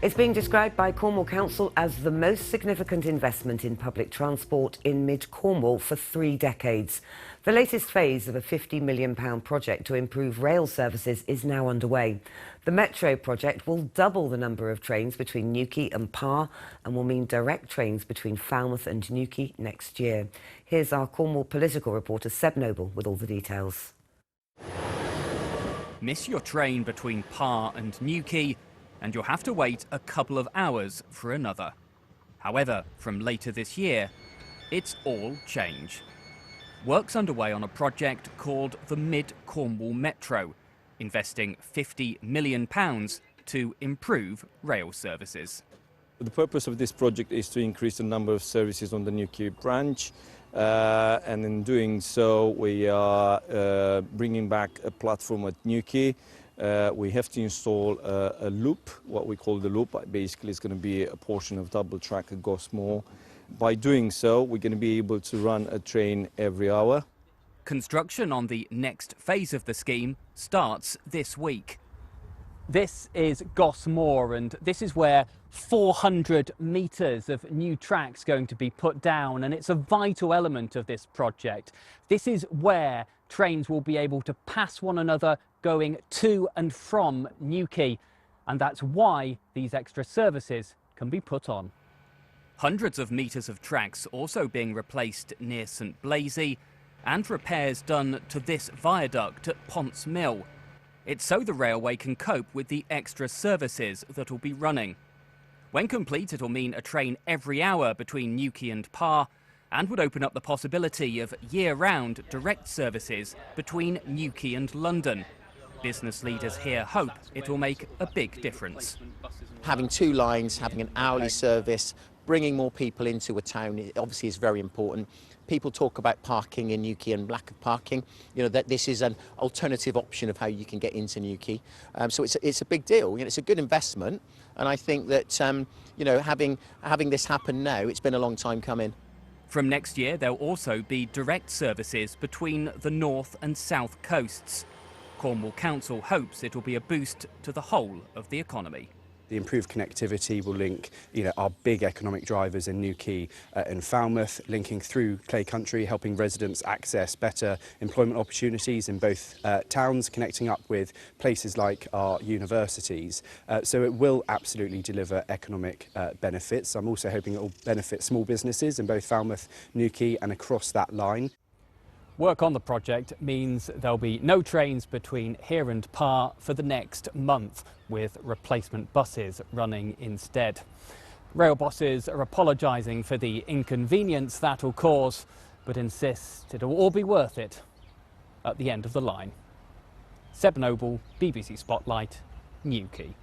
It's being described by Cornwall Council as the most significant investment in public transport in Mid-Cornwall for 3 decades. The latest phase of a £50 million project to improve rail services is now underway. The Metro project will double the number of trains between Newquay and Parr and will mean direct trains between Falmouth and Newquay next year. Here's our Cornwall political reporter Seb Noble with all the details. Miss your train between Parr and Newquay and you'll have to wait a couple of hours for another. However, from later this year, it's all change. Work's underway on a project called the Mid-Cornwall Metro, investing £50 million to improve rail services. The purpose of this project is to increase the number of services on the Newquay branch, and in doing so we are bringing back a platform at Newquay. We have to install a loop, what we call the loop. Basically, it's going to be a portion of double track at Gosmore. By doing so, we're going to be able to run a train every hour. Construction on the next phase of the scheme starts this week. This is Gosmore, and this is where 400 metres of new tracks going to be put down, and it's a vital element of this project. This is where trains will be able to pass one another going to and from Newquay, and that's why these extra services can be put on. Hundreds of metres of tracks also being replaced near St Blaise, and repairs done to this viaduct at Ponce Mill. It's so the railway can cope with the extra services that will be running. When complete, it'll mean a train every hour between Newquay and Parr, and would open up the possibility of year-round direct services between Newquay and London. Business leaders here hope it will make a big difference. Having 2 lines, having an hourly service, bringing more people into a town, it obviously is very important. People talk about parking in Newquay and lack of parking. You know, that this is an alternative option of how you can get into Newquay. So it's a big deal. You know, it's a good investment, and I think that you know, having this happen now, it's been a long time coming. From next year, there'll also be direct services between the north and south coasts. Cornwall Council hopes it'll be a boost to the whole of the economy. The improved connectivity will link, our big economic drivers in Newquay and Falmouth, linking through Clay Country, helping residents access better employment opportunities in both towns, connecting up with places like our universities. So it will absolutely deliver economic benefits. I'm also hoping it will benefit small businesses in both Falmouth, Newquay and across that line. Work on the project means there'll be no trains between here and Parr for the next month, with replacement buses running instead. Rail bosses are apologising for the inconvenience that'll cause, but insist it'll all be worth it at the end of the line. Seb Noble, BBC Spotlight, Newquay.